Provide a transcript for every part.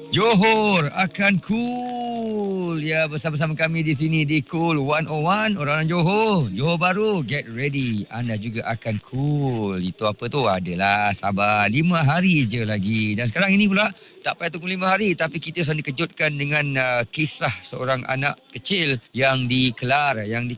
Johor akan cool. Ya, bersama-sama kami di sini di Cool 101. Orang-orang Johor, Johor Bahru, get ready. Anda juga akan cool. Itu apa tu? Adalah sabar 5 hari je lagi. Dan sekarang ini pula, tak payah tunggu 5 hari. Tapi kita sedang dikejutkan dengan kisah seorang anak kecil yang dikelar. Yang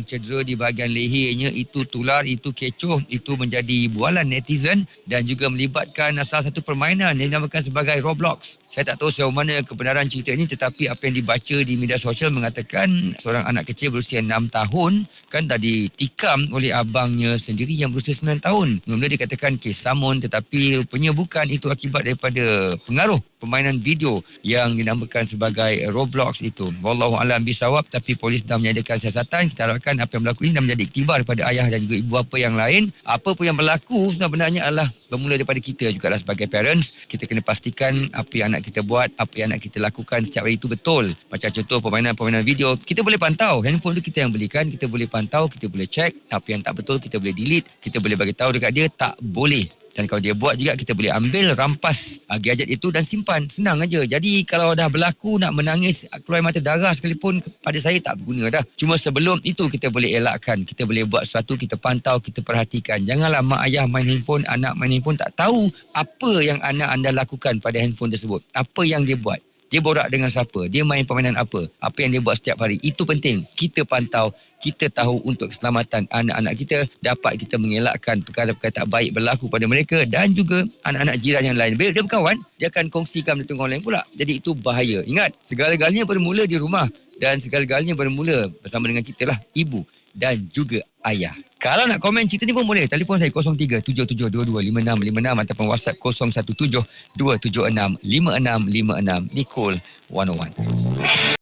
cedera di bahagian lehernya. Itu tular, itu kecoh. Itu menjadi bualan netizen. Dan juga melibatkan salah satu permainan yang dinamakan sebagai Roblox. Saya tak tahu sejauh mana kebenaran cerita ini, tetapi apa yang dibaca di media sosial mengatakan seorang anak kecil berusia 6 tahun kan dah ditikam oleh abangnya sendiri yang berusia 9 tahun. Mula-mula dikatakan kes samun, tetapi rupanya bukan. Itu akibat daripada pengaruh permainan video yang dinamakan sebagai Roblox itu. Wallahualam bisawab, tapi polis dah menyediakan siasatan. Kita harapkan apa yang berlaku ini dah menjadi iktibar kepada ayah dan juga ibu bapa yang lain. Apa pun yang berlaku sebenarnya adalah bermula daripada kita jugalah sebagai parents. Kita kena pastikan apa yang anak kita buat, apa yang anak kita lakukan setiap hari itu betul. Macam contoh permainan-permainan video, kita boleh pantau. Handphone tu kita yang belikan, kita boleh pantau, kita boleh check. Apa yang tak betul kita boleh delete, kita boleh bagi tahu dekat dia tak boleh. Dan kalau dia buat juga, kita boleh ambil, rampas gadget itu dan simpan. Senang aja. Jadi kalau dah berlaku nak menangis, keluar mata darah sekalipun, pada saya tak berguna dah. Cuma sebelum itu kita boleh elakkan. Kita boleh buat sesuatu, kita pantau, kita perhatikan. Janganlah mak ayah main handphone, anak main handphone, tak tahu apa yang anak anda lakukan pada handphone tersebut. Apa yang dia buat. Dia borak dengan siapa? Dia main permainan apa? Apa yang dia buat setiap hari? Itu penting. Kita pantau, kita tahu untuk keselamatan anak-anak kita, dapat kita mengelakkan perkara-perkara tak baik berlaku pada mereka dan juga anak-anak jiran yang lain. Bila dia berkawan, dia akan kongsikan dengan orang lain pula. Jadi itu bahaya. Ingat, segala-galanya bermula di rumah dan segala-galanya bermula bersama dengan kita lah, ibu dan juga ayah. Kalau nak komen cerita ni pun boleh. Telefon saya 0377225656 ataupun WhatsApp 0172765656 di Cool 101.